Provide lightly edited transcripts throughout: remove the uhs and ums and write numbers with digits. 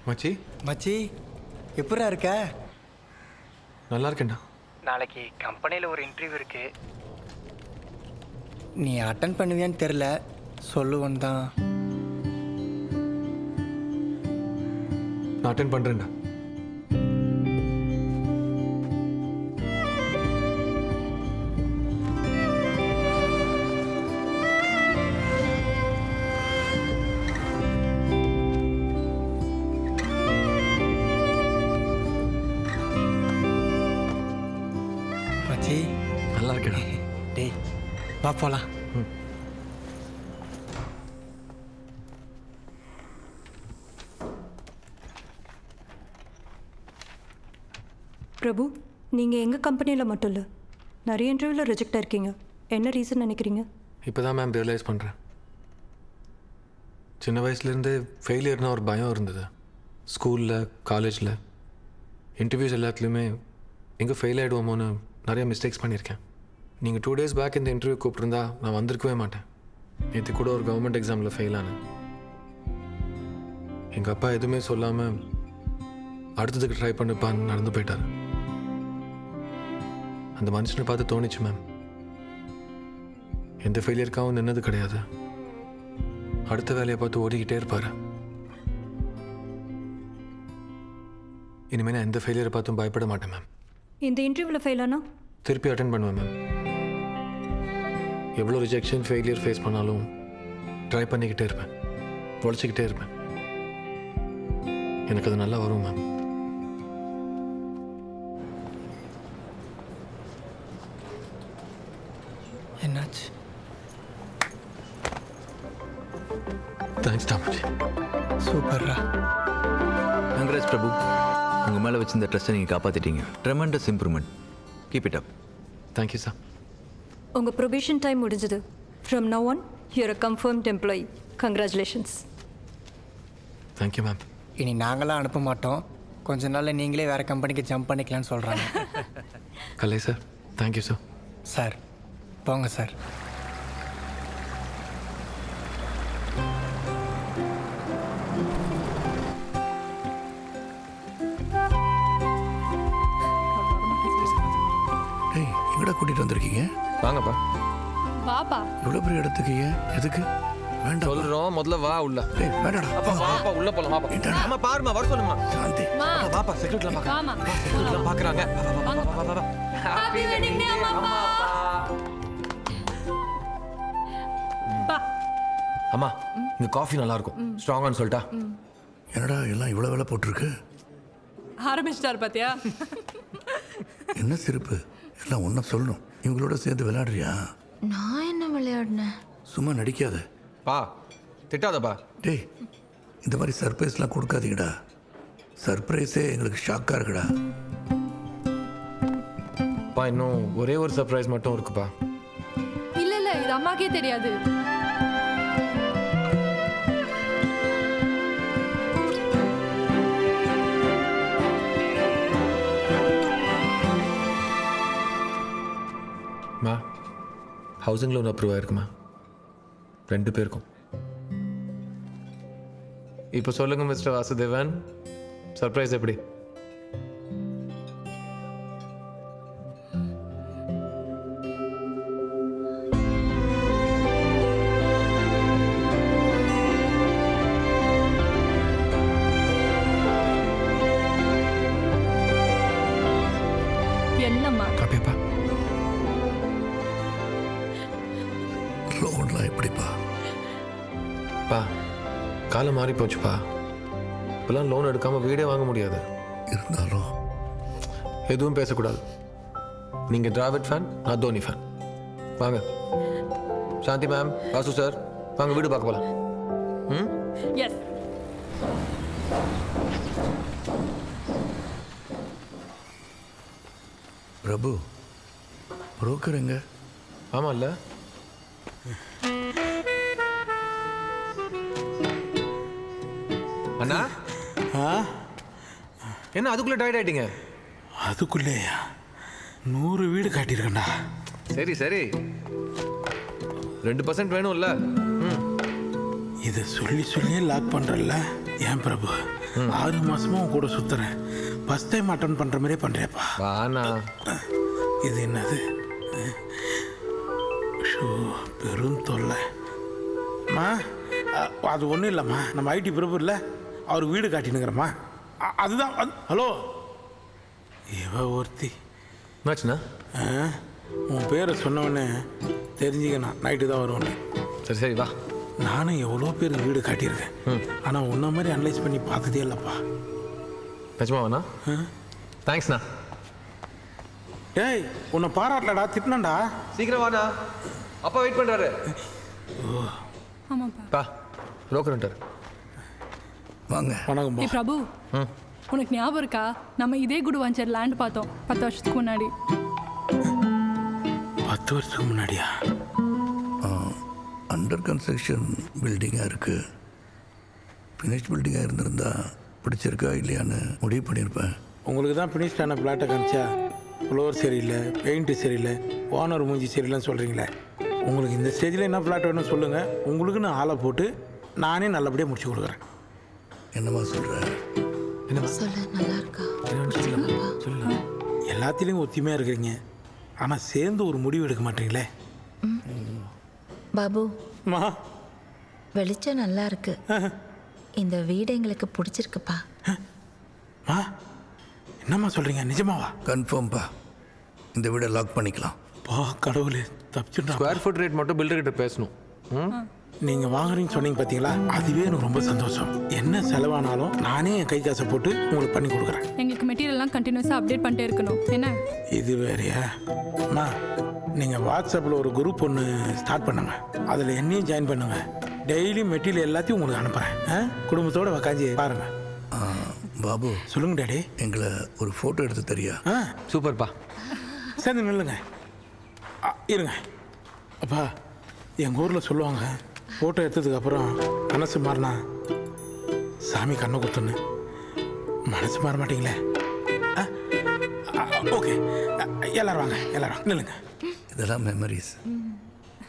மச்சி மச்சி எப்படா இருக்க? நல்லா இருக்கேன்டா. நாளைக்கு கம்பெனியில் ஒரு இன்டர்வியூ இருக்கு. நீ அட்டன் பண்ணுவியான்னு தெரில, சொல்லுவன் தான். நான் அட்டென்ட் பண்ணுறேன்டா. மச்சி நல்லா இருக்கேடா. டேய் வா போலாம். பிரபு, நீங்கள் எங்கள் கம்பெனியில் மட்டும் இல்லை, நிறைய இன்டர்வியூவில் ரிஜெக்ட் ஆயிருக்கீங்க. என்ன ரீசன் நினைக்கிறீங்க? இப்போ தான் மேம் ரியலைஸ் பண்ணுறேன். சின்ன வயசுலேருந்தே ஃபெயிலியர்னால் ஒரு பயம் இருந்தது. ஸ்கூலில், காலேஜில், இன்டர்வியூஸ் எல்லாத்துலேயுமே எங்கே ஃபெயில் ஆகிடுவோமோன்னு நிறைய மிஸ்டேக்ஸ் பண்ணியிருக்கேன். நீங்கள் 2 days பேக் இந்த இன்டர்வியூ கூப்பிட்ருந்தா நான் வந்திருக்கவே மாட்டேன். நேற்று கூட ஒரு கவர்மெண்ட் எக்ஸாமில் ஃபெயில் ஆனேன். எங்கள் அப்பா எதுவுமே சொல்லாமல் அடுத்ததுக்கு ட்ரை பண்ணிப்பான்னு நடந்து போயிட்டார். அந்த மனுஷனை பார்த்து தோணிச்சு மேம், எந்த ஃபெயிலியருக்காகவும் நின்னது கிடையாது, அடுத்த வேலையை பார்த்து ஓடிக்கிட்டே இருப்பார். இனிமேல் நான் எந்த ஃபெயிலியரை பார்த்தும் பயப்பட மாட்டேன் மேம். இந்த இன்டர்வியூவில் ஃபெயில் ஆனால் திருப்பி அட்டென்ட் பண்ணுவேன் மேம். எவ்வளோ ரிஜெக்ஷன், ஃபெயிலியர் ஃபேஸ் பண்ணாலும் ட்ரை பண்ணிக்கிட்டே இருப்பேன், உழைச்சிக்கிட்டே இருப்பேன். எனக்கு அது நல்லா வரும் மேம். என்னாச்சு? தேங்க்ஸ் டாமஜி. சூப்பர்ரா. கங்க்ராட்ஸ் பிரபு, உங்கள் மேலே வச்சிருந்த ட்ரஸ்ட்டை நீங்கள் காப்பாற்றிட்டீங்க. Tremendous improvement. Keep it up. Thank you sir. உங்கள் ப்ரொபேஷன் டைம் முடிஞ்சது. From now on you are a confirmed employee. Congratulations. Thank you ma'am. இனி நாங்களாம் அனுப்ப மாட்டோம், கொஞ்ச நாளில் நீங்களே வேறு கம்பெனிக்கு ஜம்ப் பண்ணிக்கலான்னு சொல்கிறாங்க. கலை சார், தேங்க்யூ சார். சார் போங்க சார். டேய், எங்கடா கூட்டிட்டு வந்திருக்கீங்க? வாங்கப்பா. வாப்பா. இவ்வளோ பெரிய இடத்துக்கு ஏன்? எதுக்கு? வேண்டாம். சொல்கிறோம், முதல்ல வா உள்ள. டேய் வேண்டாடா. அப்பா வாப்பா, உள்ள போலாம் வாப்பா. என்னடா? அம்மா பாருமா, வர சொல்லுமா. சாந்தி. மா. வாப்பா, செக்யூரிட்டிலாம் வாமா. பார்க்குறாங்க. செக்யூரிட்டிலாம் பார்க்குறாங்க. வா வா வா. ஹாப்பி வெட்டிங் டே அம்மா. பா. அம்மா, இங்க காஃபி நல்லா இருக்கும். ஸ்ட்ராங்கான்னு சொல்லிட்டா? என்னடா எல்லாம் இவ்வளோ வேலை போட்டிருக்கு? ஆரம்பிச்சிட்டார் பாத்தியா? என்ன சிரிப்பு? எல்லாம் ஒன்றா சொல்லணும். இவங்களோட சேர்ந்து விளையாடுறியா? நான் என்ன விளையாடினேன்? சும்மா நடிக்காத. பா, திட்டாதப்பா. டேய், இந்த மாதிரி சர்ப்ரைஸ்லாம் கொடுக்காதீங்கடா. சர்ப்ரைஸே எங்களுக்கு ஷாக்காக இருக்குடா. பா, இன்னும் ஒரே ஒரு சர்ப்ரைஸ் மட்டும் இருக்குப்பா. இல்ல இல்ல, இது அம்மாக்கே தெரியாது. மா, ஹவுசிங் லோன் அப்ரூவ் ஆயிருக்குமா 2 பேருக்கும். இப்போ சொல்லுங்க மிஸ்டர் வாசுதேவன், சர்ப்ரைஸ் எப்படி? என்னம்மா? அப்படியாப்பா? லோன்லாம் எப்படிப்பா? பா, காலம் மாறி போச்சுப்பா. இப்பெல்லாம் லோன் எடுக்காம வீடே வாங்க முடியாது. இருந்தாலும் எதுவும் பேசக்கூடாது. நீங்கள் டிராவிட் ஃபேன், நான் தோனி ஃபேன். வாங்க சாந்தி மேம், வாசு சார், வாங்க வீடு பார்க்க போகலாம். ம், எஸ். பிரபு, புரோக்கர் எங்க? ஆமாம் இல்லை? அண்ணா, என்ன அதுக்குள்ளே டயர்ட் ஆயிட்டீங்க? அதுக்குள்ளேயா 100 வீடு காட்டியிருக்கேன்டா. சரி சரி, 2% வேணும்ல. இதை சொல்லி சொல்லியே லாக் பண்ணுறல்ல ஏன் பிரபு? 6 மாசமா உன் கூட சுத்துறேன். ஃபர்ஸ்ட் டைம் அட்டன் பண்ற மாதிரியே பண்றியாப்பா. வாண்ணா. இது என்னது? ஷோ, பெரும் தொல்லை. அம்மா, அது ஒன்றும் இல்லைம்மா, நம்ம ஐடி பிரபு இல்லை, அவருக்கு வீடு காட்டினுங்கிறம்மா. அதுதான் ஹலோ, இவ ஒருத்தி. என்னாச்சுண்ணா? உன் பேரை சொன்னவொடனே தெரிஞ்சுக்கணும் நைட்டு தான் வருவோன்னு. சரி சரி வா. நானும் எவ்வளோ பேருக்கு வீடு காட்டியிருக்கேன், ஆனால் உன்ன மாதிரி அனலைஸ் பண்ணி பார்த்ததே இல்லைப்பா. நிஜமாவாண்ணா? தேங்க்ஸ்ண்ணா. டேய், உன்னை பாராட்டலடா, திட்டினண்டா. சீக்கிரம் வாண்ணா, அப்பா வெயிட் பண்ணுறாரு. ஆமாப்பா. பா ப்ரோக்கர் வந்துட்டார். வாங்க. வணக்கம். ஏ பிரபு, உனக்கு ஞாபகம் இருக்கா? நம்ம இதே குடுவாஞ்சர் லேண்ட் பார்த்தோம் 10 வருஷத்துக்கு முன்னாடி. 10 வருஷத்துக்கு முன்னாடியா? அண்டர் கன்ஸ்ட்ரக்ஷன் பில்டிங்காக இருக்குது. ஃபினிஷ் பில்டிங்காக இருந்திருந்தா பிடிச்சிருக்கா இல்லையான்னு முடிவு பண்ணியிருப்பேன். உங்களுக்கு தான் ஃபினிஷ்டான பிளாட்டை காமிச்சா ஃப்ளோர் சரியில்லை, பெயிண்ட்டு சரியில்லை, ஓனர் மூஞ்சி சரியில்லைன்னு சொல்கிறீங்களே. உங்களுக்கு இந்த ஸ்டேஜில் என்ன பிளாட் வேணும்னு சொல்லுங்கள், உங்களுக்குன்னு ஆளை போட்டு நானே நல்லபடியாக முடிச்சு கொடுக்குறேன். என்னம்மா சொல்கிற? சொல்ல நல்லா இருக்கா? சொல்லலாம். எல்லாத்துலேயும் ஒத்துமையாக இருக்கிறீங்க, ஆனால் சேர்ந்து ஒரு முடிவு எடுக்க மாட்டீங்களே. பாபு, மா, வெளிச்சம் நல்லா இருக்கு. இந்த வீடு எங்களுக்கு பிடிச்சிருக்குப்பா. மா, என்னம்மா சொல்கிறீங்க? நிஜமாவா? கன்ஃபார்ம்ப்பா. இந்த வீடை லாக் பண்ணிக்கலாம். பா கடவுளே, தப்பிச்சுட்டா. ஸ்கொயர் ஃபுட் ரேட் மட்டும் பில்டர்கிட்ட பேசணும். நீங்கள் வாங்குறீங்கன்னு சொன்னீங்க பார்த்தீங்களா, அதுவே எனக்கு ரொம்ப சந்தோஷம். என்ன செலவானாலும் நானே என் கை காசை போட்டு உங்களுக்கு பண்ணி கொடுக்குறேன். எங்களுக்கு மெட்டீரியல்லாம் கண்டினியூஸாக அப்டேட் பண்ணிட்டே இருக்கணும் என்ன? இது வேறையா? அம்மா, நீங்கள் வாட்ஸ்அப்பில் ஒரு குரூப் ஒன்று ஸ்டார்ட் பண்ணுங்க, அதில் என்னையும் ஜாயின் பண்ணுங்க. டெய்லி மெட்டீரியல் எல்லாத்தையும் உங்களுக்கு அனுப்புகிறேன். குடும்பத்தோடு உக்காந்து பாருங்கள். பாபு, சொல்லுங்க டேடி. எங்களை ஒரு ஃபோட்டோ எடுத்து தெரியா? சூப்பர்ப்பா. சேர்ந்து நில்லுங்க. இருங்க அப்பா, எங்கள் ஊரில் சொல்லுவாங்க, ஃபோட்டோ எடுத்ததுக்கப்புறம் மனசு மாறினா சாமி கண்ணை குத்துன்னு. மனசு மாற மாட்டீங்களே? ஓகே, எல்லாரும் வாங்க, எல்லாரும் நில்லுங்க. இதெல்லாம் மெமரிஸ்.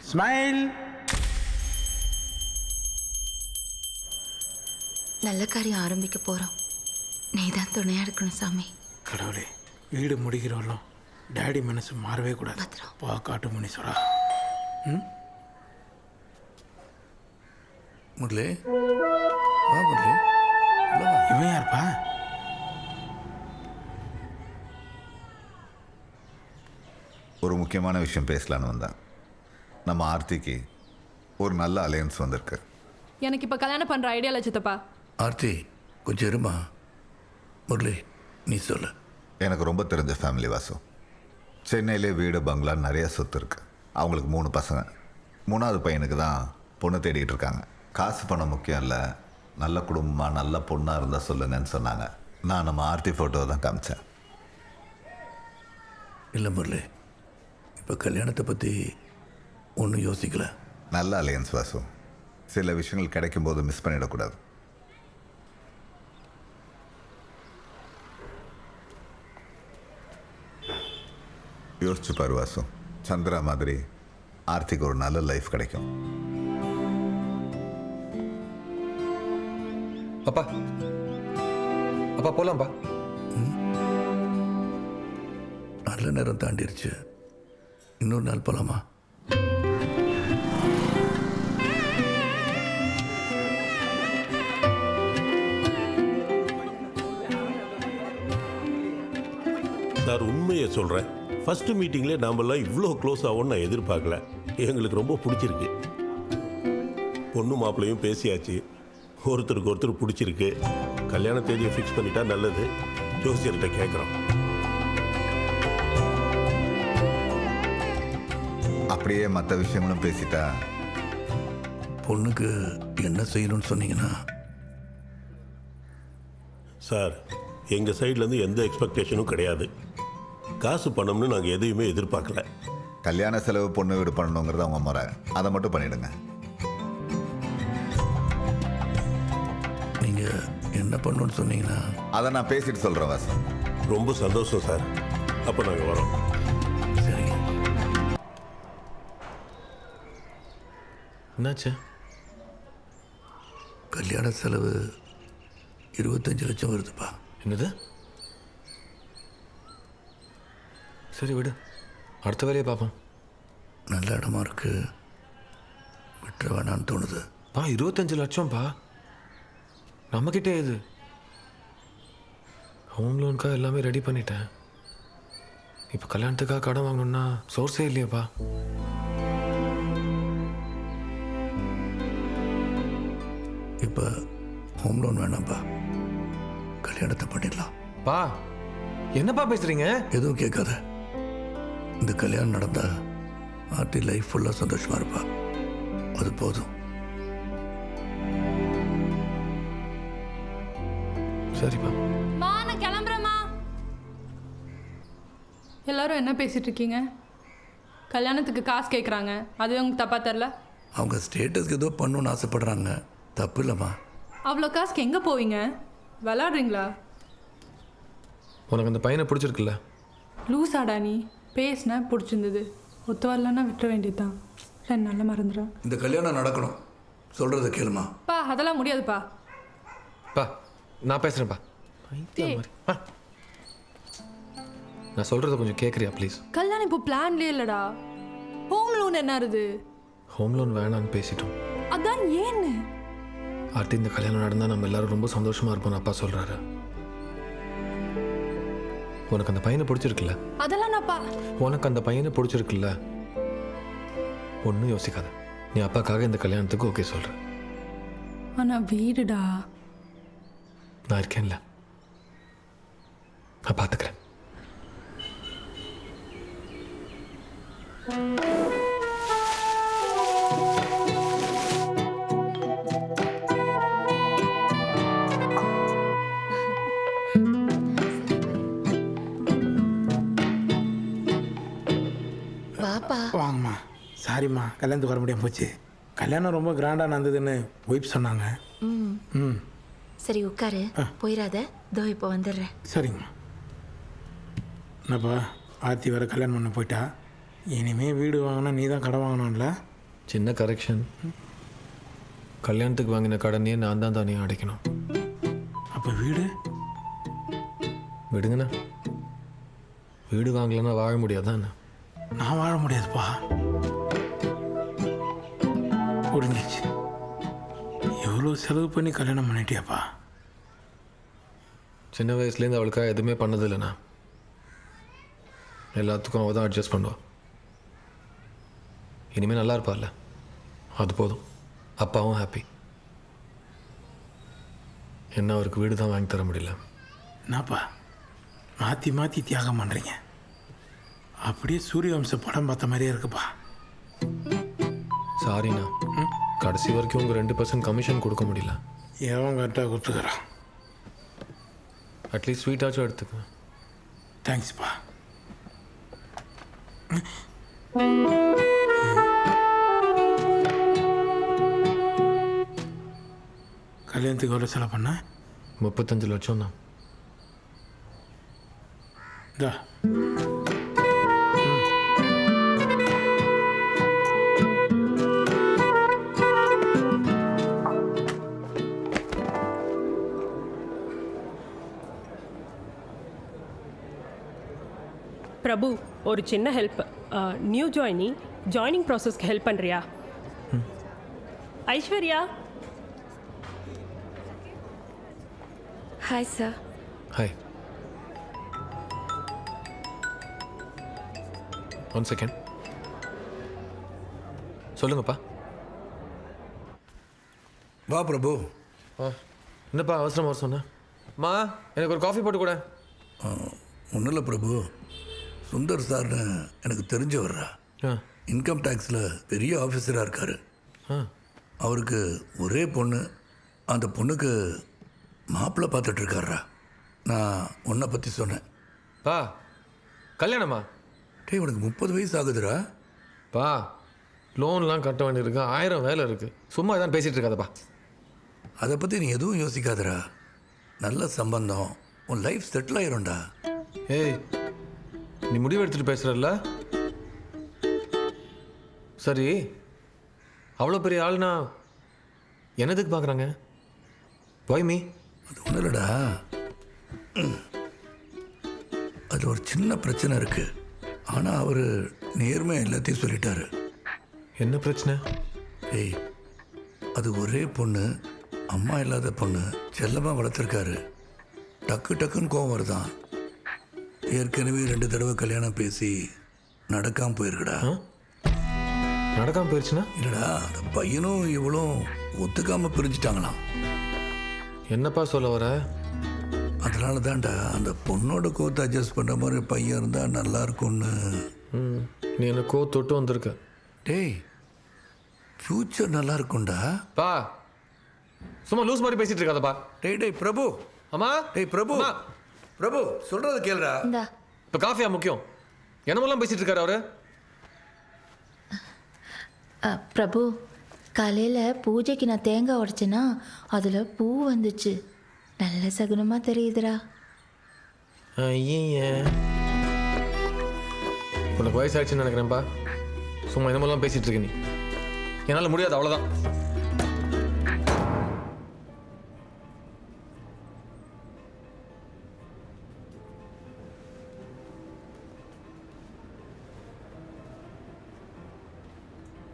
ஸ்மைல். நல்ல காரியம் ஆரம்பிக்க போகிறோம். நீ தான் துணையாக இருக்கணும் சாமி. கடவுளே, வீடு முடிக்கிறவர்களும் டேடி மனசு மாறவே கூடாது. பத்திரம். பா காட்டு முனீஸ்வரா. முரளி, வா முரளி. உள்ள வா. இவன் யாருப்பா? ஒரு முக்கியமான விஷயம் பேசலான்னு வந்தேன். நம்ம ஆர்த்திக்கு ஒரு நல்ல அலையன்ஸ் வந்திருக்கு. எனக்கு இப்போ கல்யாணம் பண்ணுற ஐடியாவில் சித்தப்பா. ஆர்த்தி, கொஞ்சம் இருமா. முரளி, நீ சொல்லு. எனக்கு ரொம்ப தெரிஞ்ச ஃபேமிலி வாசு. சென்னையிலே வீடு பங்களா நிறைய சொத்து இருக்குது. அவங்களுக்கு 3 பசங்க. 3வது பையனுக்கு தான் பொண்ணு தேடிட்டு இருக்காங்க. காசு பணம் முக்கியம் இல்லை, நல்ல குடும்பமாக நல்ல பொண்ணாக இருந்தால் சொல்லுங்கன்னு சொன்னாங்க. நான் நம்ம ஆர்த்தி ஃபோட்டோவை தான் காமிச்சேன். இல்லை முரளி, இப்போ கல்யாணத்தை பற்றி ஒன்றும் யோசிக்கல. நல்ல அலையன்ஸ் வாசு. சில விஷயங்கள் கிடைக்கும்போது மிஸ் பண்ணிடக்கூடாது. யோசிச்சு பாரு வாசு, சந்திரா மாதிரி ஆர்த்திக்கு ஒரு நல்ல லைஃப் கிடைக்கும். அப்பா அப்பா போலாம்ப்பா. நல்ல நேரம் தாண்டிருச்சு. இன்னொரு நாள் போகலாமா? சார், உண்மையை சொல்கிறேன், ஃபஸ்ட்டு மீட்டிங்லேயே நாமெல்லாம் இவ்வளோ க்ளோஸ் ஆகும்னு நான் எதிர்பார்க்கல. எங்களுக்கு ரொம்ப பிடிச்சிருக்கு. பொண்ணு மாப்பிள்ளையும் பேசியாச்சு, ஒருத்தருக்கு ஒருத்தர் பிடிச்சிருக்கு. கல்யாண தேதியை ஃபிக்ஸ் பண்ணிட்டா நல்லது. ஜோசியர்கிட்ட கேட்குறோம். அப்படியே மற்ற விஷயங்களும் பேசிட்டா. பொண்ணுக்கு என்ன செய்யணும்னு சொன்னீங்கன்னா? சார், எங்கள் சைட்லேருந்து எந்த எக்ஸ்பெக்டேஷனும் கிடையாது. காசு பணம்னு நாங்கள் எதையுமே எதிர்பார்க்கல. கல்யாண செலவு பொண்ணு வீடு பண்ணணுங்கிறது அவங்க முறை. அதை மட்டும் பண்ணிடுங்க. நீங்கள் என்ன பண்ணணும்னு சொன்னீங்கன்னா? அதை நான் பேசிட்டு சொல்கிறேன் வாசு. ரொம்ப சந்தோஷம் சார். அப்போ நாங்கள் வரோம். சரிங்க. என்னாச்சு? கல்யாண செலவு 25 லட்சம் வருதுப்பா. என்னது? சரி விடு, அடுத்த வேலையை பார்ப்போம். நல்ல இடமா இருக்கு, விட்டுற வேணான்னு தோணுது. 25 லட்சம்ப்பா, நம்மக்கிட்டே இது. ஹோம் லோனுக்காக எல்லாமே ரெடி பண்ணிட்டேன். இப்போ கல்யாணத்துக்காக கடன் வாங்கணும்னா சோர்ஸே இல்லையாப்பா. இப்போ ஹோம் லோன் வேணாம்ப்பா, கல்யாணத்தை பண்ணிடலாம். பா என்னப்பா பேசுறீங்க? எதுவும் கேட்காத. இந்த கல்யாணம் நடந்தா ஆர்த்தி லைஃப் ஃபுல்லாக சந்தோஷமா இருப்பா, அது போதும். சரிப்பா. நான் கிளம்புறேம்மா. எல்லாரும் என்ன பேசிட்டு இருக்கீங்க? கல்யாணத்துக்கு காசு கேட்குறாங்க, அது உங்களுக்கு தப்பா தெரில? அவங்க ஸ்டேட்டஸ்க்கு ஏதோ பண்ணணும்னு ஆசைப்படுறாங்க, தப்பு இல்லைம்மா. அவ்வளோ காசுக்கு எங்கே போவீங்க? விளாடுறீங்களா? உனக்கு அந்த பையனை பிடிச்சிருக்குல்ல? லூசாடா நீ? பேசின பிடிச்சிருந்தது, ஒத்து வரலன்னா விட்டுற வேண்டியதுதான். 2 நாள்ல மறந்துடும். இந்த கல்யாணம் நடக்கணும், சொல்கிறத கேளுமா. பா அதெல்லாம் முடியாதுப்பா. பா நான் பேசுகிறேன்ப்பா. நான் சொல்கிறத கொஞ்சம் கேட்குறியா ப்ளீஸ்? கல்யாணம் இப்போ பிளான்லேயே இல்லைடா. ஹோம் லோன் என்ன இருது? ஹோம் லோன் வேணான்னு பேசிட்டோம். அதான் ஏன்னு? ஆர்த்தி இந்த கல்யாணம் நடந்தால் நம்ம எல்லாரும் ரொம்ப சந்தோஷமாக இருப்போம்னு அப்பா சொல்கிறாரு. உனக்கு அந்த பையனை பிடிச்சிருக்குல்ல? அதெல்லாம் நான்ப்பா. உனக்கு அந்த பையனை பிடிச்சிருக்குல்ல, ஒன்றும் யோசிக்காத, நீ அப்பாக்காக இந்த கல்யாணத்துக்கு ஓகே சொல்கிற. ஆனால் வீடுடா. நான் இருக்கேன்ல, நான் பார்த்துக்கிறேன். வாங்கம்மா. சாரிம்மா, கல்யாணத்துக்கு வர முடியாமல் போச்சு. கல்யாணம் ரொம்ப கிராண்டாக நடந்ததுன்னு ஒய்ஃப் சொன்னாங்க. ம் சரி உட்காரு, போயிடாத, இதோ இப்போ வந்துடுறேன். சரிங்கம்மா. என்னப்பா, ஆர்த்தி வேறு கல்யாணம் பண்ண போயிட்டா, இனிமேல் வீடு வாங்கினா நீ தான் கடன் வாங்கணும்ல? சின்ன கரெக்ஷன், கல்யாணத்துக்கு வாங்கின கடனையே நான் தான் தனியாக அடைக்கணும். அப்போ வீடு விடுங்கண்ணா, வீடு வாங்கலைன்னா வாழ முடியாதாண்ணா? நான் வாழ முடியாதுப்பா, முடிஞ்சிச்சு. எவ்வளோ செலவு பண்ணி கல்யாணம் பண்ணிட்டியாப்பா? சின்ன வயசுலேருந்து அவளுக்காக எதுவுமே பண்ணதில்லைண்ணா. எல்லாத்துக்கும் அவள் தான் அட்ஜஸ்ட் பண்ணுவாள். இனிமேல் நல்லா இருப்பாள்ல, அது போதும். அப்பாவும் ஹாப்பி. என்ன அவருக்கு வீடு தான் வாங்கி தர முடியல. என்னப்பா மாற்றி மாற்றி தியாகம் பண்ணுறீங்க? அப்படியே சூரியவம்ச படம் பார்த்த மாதிரியே இருக்குப்பா. சாரிண்ணா, கடைசி வரைக்கும் உங்கள் 2% கமிஷன் கொடுக்க முடியல. எவன் கரெக்டாக கொடுத்துக்கிறான். அட்லீஸ்ட் ஸ்வீட்டாச்சும் எடுத்துக்க. தேங்க்ஸ்ப்பா. கல்யாணத்துக்கு எவ்வளோ செலவு பண்ண? 35 லட்சம் தான். இதா பிரபு, ஒரு சின்ன ஹெல்ப். நியூ ஜாயினிங் ப்ராசஸ்க்கு ஹெல்ப் பண்ணுறியா? Aishwarya. Hi sir. Hi, 1 second. சொல்லுங்கப்பா. வா பிரபு. என்னப்பா அவசரமாக வர சொன்னேன்? மா எனக்கு ஒரு காஃபி போட்டு கூட. ஒன்றும் இல்லை பிரபு, சுந்தர் சார்னு எனக்கு தெரிஞ்சவர்றா. இன்கம் டேக்ஸில் பெரிய ஆஃபீஸராக இருக்கார். அவருக்கு ஒரே பொண்ணு, அந்த பொண்ணுக்கு மாப்பிள்ளை பார்த்துட்ருக்காரா. நான் உன்னை பற்றி சொன்னேன். பா கல்யாணமா? டேய், உனக்கு 30 வயசு ஆகுதுரா. பா லோன்லாம் கட்ட வேண்டியிருக்கு, 1000 வேலை இருக்குது. சும்மா இதான் பேசிகிட்டு இருக்காதப்பா. அதை பற்றி நீ எதுவும் யோசிக்காதரா. நல்ல சம்பந்தம், உன் லைஃப் செட்டில் ஆயிரும்டா. ஏய், நீ முடிவு எடுத்துகிட்டு பேசுகிறல்ல? சரி, அவ்வளோ பெரிய ஆள்னா என்னதுக்கு பார்க்குறாங்க? Why me? அது ஒன்றும் இல்லைடா, அது ஒரு சின்ன பிரச்சனை இருக்குது. ஆனால் அவர் நேர்மையாக எல்லாத்தையும் சொல்லிட்டாரு. என்ன பிரச்சனை? ஏய், அது ஒரே பொண்ணு, அம்மா இல்லாத பொண்ணு, செல்லமாக வளர்த்துருக்காரு. டக்கு டக்குன்னு கோவம் வருதான். ஏற்கனவே 2 தடவை கல்யாணம் பேசி நடக்காமல் போயிருக்குடா. நடக்காமல் போயிடுச்சுன்னா? இல்லைடா, அந்த பையனும் இவளும் ஒத்துக்காமல் பிரிஞ்சுட்டாங்களாம். என்னப்பா சொல்ல வர? அதனால தான்டா அந்த பொண்ணோட கோத்தை அட்ஜஸ்ட் பண்ணுற மாதிரி பையன் இருந்தால் நல்லா இருக்கும்னு. நீ என்ன தொட்டு வந்திருக்க. டேய், ஃப்யூச்சர் நல்லா இருக்கும்டா. பா சும்மா லூஸ் மாதிரி பேசிட்டு இருக்காதப்பா. டேய் பிரபு. அம்மா. டேய் பிரபு. பிரபு சொல்றது கேளுடா. இப்போ காஃபியா முக்கியம்? என்னமெல்லாம் பேசிட்டு இருக்காரு அவரு? பிரபு, காலையில் பூஜைக்கு நான் தேங்காய் உடைச்சேன்னா அதில் பூ வந்துச்சு. நல்ல சகுனமாக தெரியுதுடா. ஐய, உனக்கு வயசாகிடுச்சுன்னு நினைக்கிறேன்ப்பா. சும்மா என்னமெல்லாம் பேசிட்டு இருக்க நீ. என்னால் முடியாது, அவ்வளோதான்.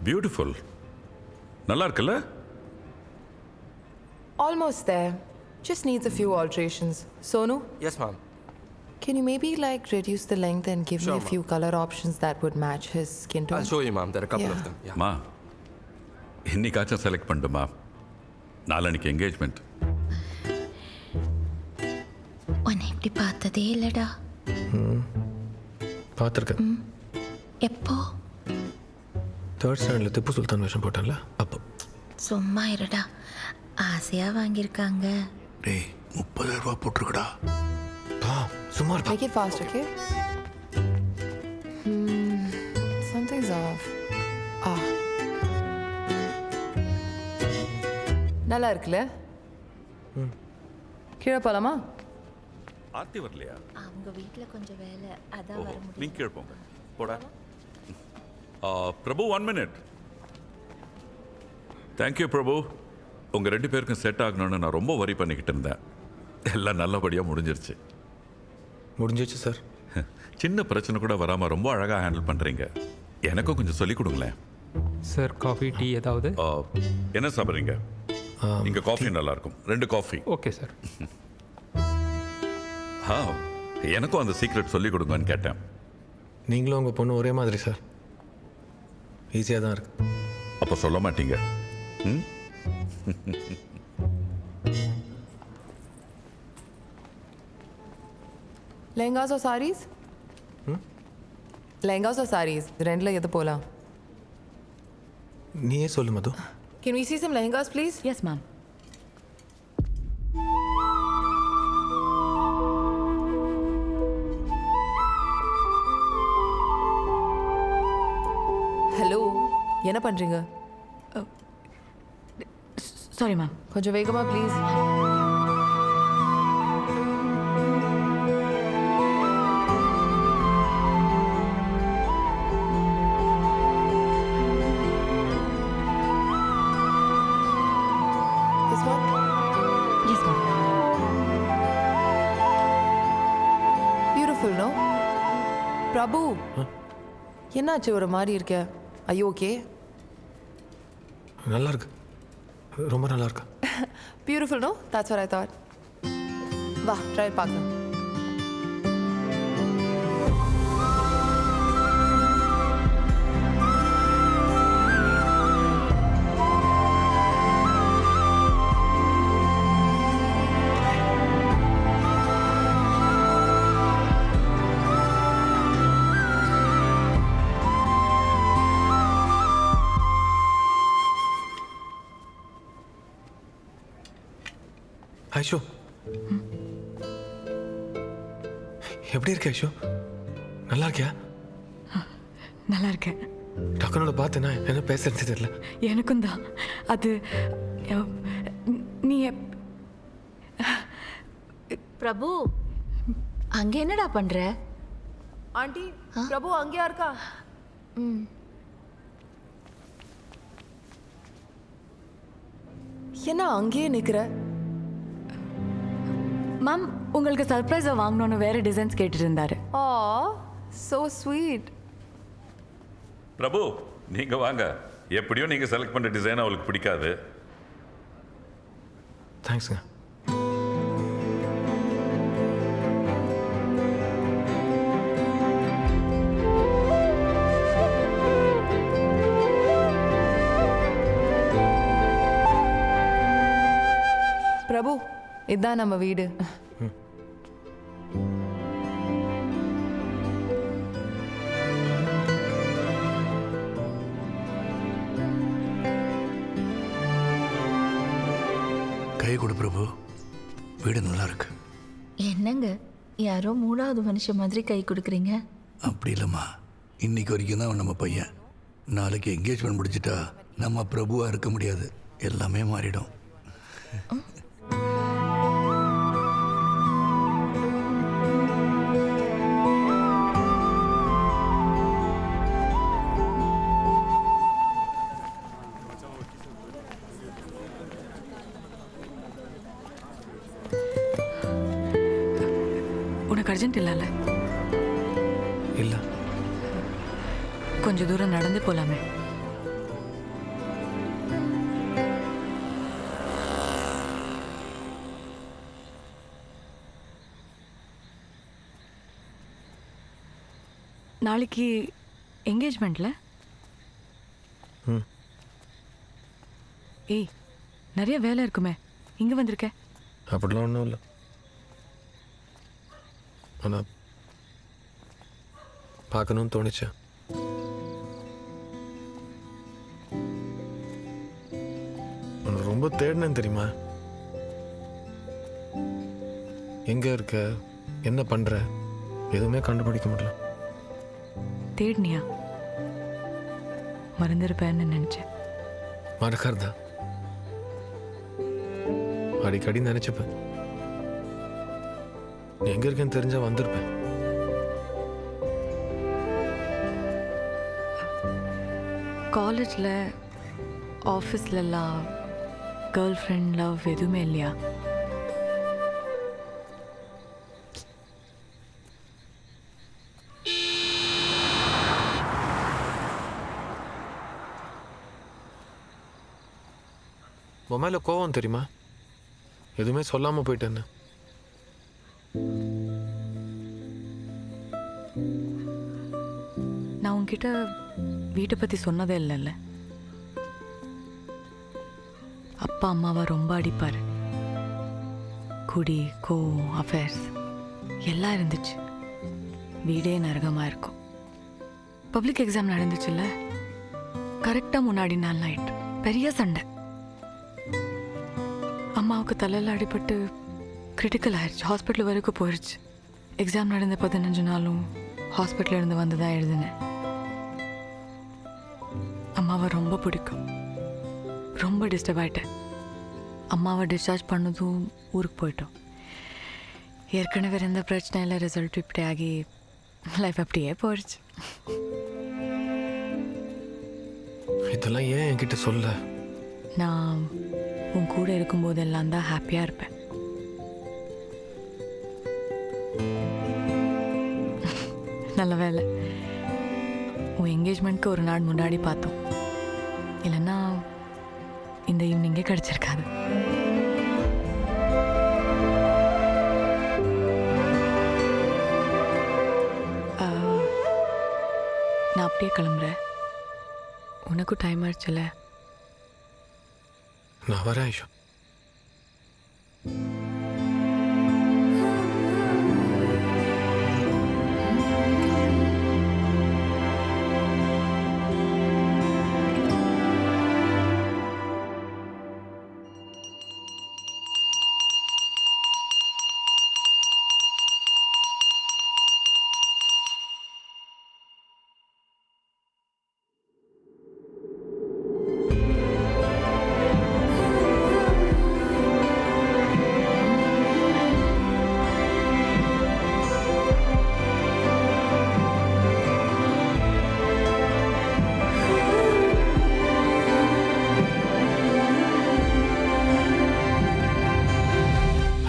பியூட்டிஃபுல். நல்லா இருக்குல்ல? Almost there. Just needs a few alterations. Sonu? Yes, ma'am. Can you maybe like reduce the length and give Sure, me a few color options that would match his skin tone? I'll show you, ma'am. There are a couple of them. Yeah. மா, இன்னைக்காச்சும் select பண்ணுமா? நாளைக்கு engagement. உன்னை இப்படி பார்த்ததே இல்லைடா. பார்த்துருக்கேன். எப்போ? 3rd ஸ்டாண்டர்டில் திப்பு சுல்தான் வேஷம் போட்டான்ல அப்போ. சும்மா இருடா, ஆசையாக வாங்கியிருக்காங்க. டேய், 30,000 ரூபா போட்டிருக்கடா. சும்மா Make it fast, okay? Something's off. நல்லா இருக்குல்ல? கீழே போலாமா? ஆர்த்தி வரலையா? அவங்க வீட்டில் கொஞ்சம் வேலை, அதான் வர முடியும். நீங்க கீழே போங்க. போடா. பிரபு, 1 minute. தேங்க்யூ பிரபு. உங்கள் 2 பேருக்கும் செட் ஆகணும்னு நான் ரொம்ப வரி பண்ணிக்கிட்டு இருந்தேன். எல்லாம் நல்லபடியாக முடிஞ்சிருச்சு. முடிஞ்சிச்சு சார். சின்ன பிரச்சனை கூட வராமல் ரொம்ப அழகாக ஹேண்டில் பண்ணுறீங்க. எனக்கும் கொஞ்சம் சொல்லிக் கொடுங்களேன். சார், காஃபி டீ ஏதாவது? என்ன சாப்பிட்றீங்க? இங்கே காஃபி நல்லாயிருக்கும். 2 காஃபி. Okay sir. எனக்கும் அந்த சீக்ரெட் சொல்லிக் கொடுங்கன்னு கேட்டேன். நீங்களும் உங்கள் பொண்ணு ஒரே மாதிரி சார். ஈஸியாக தான் இருக்கு. அப்போ சொல்ல மாட்டீங்க? Lehengas or sarees? Lehengas or sarees? ரெண்டுல எது போலாம்? நீயே சொல்லு மது. Can we see some lehengas, please? Yes, ma'am. Hello, என்ன பண்றீங்க? Sorry ma'am. கொஞ்சம் வேகமா please. This one? Yes, ma'am. Beautiful, no? பிரபு, என்னாச்சு ஒரு மாதிரி இருக்க? Are you okay? நல்லா இருக்கு, ரொம்ப நல்லா இருக்கு. Beautiful, no? That's what I thought. வா, try it பார்க்கலாம். ஐஷோ, எப்படி இருக்க ஐஷோ? நல்லா இருக்கியா? நல்லா இருக்கேன். டக்குனோட பார்த்தேன்னா என்ன பேசுறது தெரியல. எனக்கும் தான். அது நீ பிரபு, அங்கே என்னடா பண்ற? ஆண்டி, பிரபு அங்கேயா இருக்கா? என்ன அங்கேயே நிக்கிற? மேம் உங்களுக்கு சர்ப்ரைஸாக வாங்கணும்னு வேறு டிசைன்ஸ் கேட்டுட்டு இருந்தாரு. ஆ so sweet. பிரபு நீங்க வாங்க. எப்படியோ நீங்க செலக்ட் பண்ண டிசைன் அவளுக்கு பிடிக்காது. தேங்க்ஸுங்க. பிரபு இதான் நம்ம வீடு. கை கொடு பிரபு, வீடு நல்லா இருக்கு. என்னங்க யாரோ மூணாவது மனுஷன் மாதிரி கை கொடுக்குறீங்க? அப்படி இல்லைம்மா, இன்னைக்கு வரைக்கும் தான் நம்ம பையன். நாளைக்கு என்கேஜ்மெண்ட் முடிச்சிட்டா நம்ம பிரபுவாக இருக்க முடியாது, எல்லாமே மாறிடும். உனக்கு அர்ஜென்ட் இல்லைல்ல? இல்லை. கொஞ்சம் தூரம் நடந்து போகலாமே. நாளைக்கு என்கேஜ்மெண்ட்ல? ஏய் நிறைய வேலை இருக்குமே, இங்கே வந்திருக்க? அப்படிலாம் ஒன்றும் இல்லை. ஆனால் பார்க்கணும்னு தோணுச்சு. உனக்கு ரொம்ப தேடினேன் தெரியுமா? எங்கே இருக்க, என்ன பண்ணுற, எதுவுமே கண்டுபிடிக்க முடியல. தேடினியா? மறந்துருப்பேன்னு நினச்சேன். மறக்கிறதா? அடிக்கடி நினச்சிப்பேன். நீ எங்கே இருக்கேன்னு தெரிஞ்சா வந்திருப்பேன். காலேஜில் ஆஃபீஸ்லலாம் கேர்ள் ஃப்ரெண்ட் லவ் எதுவுமே இல்லையா? உன் மேலே கோவம் தெரியுமா? எதுவுமே சொல்லாமல் போயிட்டேன்னு. நான் உன்கிட்ட வீட்டை பற்றி சொன்னதே இல்லைல்ல. அப்பா அம்மாவை ரொம்ப அடிப்பார். குடி, கோவம், அஃபேர்ஸ் எல்லாம் இருந்துச்சு. வீடே நரகமாக இருக்கும். பப்ளிக் எக்ஸாம் நடந்துச்சுல்ல, கரெக்டாக முன்னாடி நாள் நைட் பெரிய சண்டை. அம்மாவுக்கு தலையில் அடிபட்டு கிரிட்டிக்கல் ஆயிடுச்சு. ஹாஸ்பிட்டல் வரைக்கும் போயிடுச்சு. எக்ஸாம் நடந்த 15 நாளும் ஹாஸ்பிட்டல் இருந்து வந்து தான் எழுதினேன். அம்மாவை ரொம்ப பிடிக்கும். ரொம்ப டிஸ்டர்ப் ஆகிட்டேன். அம்மாவை டிஸ்சார்ஜ் பண்ணதும் ஊருக்கு போயிட்டோம். ஏற்கனவே இருந்த பிரச்சனையில் ரிசல்ட் இப்படி ஆகி லைஃப் அப்படியே போயிடுச்சு. இதெல்லாம் ஏன் என்கிட்ட சொல்ல? நான் உன் கூட இருக்கும்போதெல்லாம் தான் ஹாப்பியாக இருப்பேன். நல்ல வேலை உன் என்கேஜ்மெண்ட்க்கு ஒரு நாள் முன்னாடி பார்த்தோம். இல்லைன்னா இந்த ஈவினிங்கே கிடச்சிருக்காது. நான் அப்படியே கிளம்புறேன். உனக்கும் டைம் ஆயிடுச்சுல்ல? நான் வரேன் ஐஷா.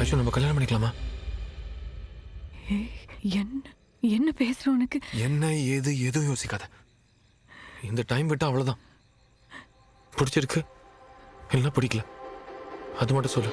ஐஷு நம்ம கல்யாணம் பண்ணிக்கலாமா? என்ன என்ன பேசுற உனக்கு? என்ன ஏது எதுவும் யோசிக்காத. இந்த டைம் விட்டா அவ்வளோதான். பிடிச்சிருக்கு இல்லைன்னா பிடிக்கல, அது மட்டும் சொல்லு.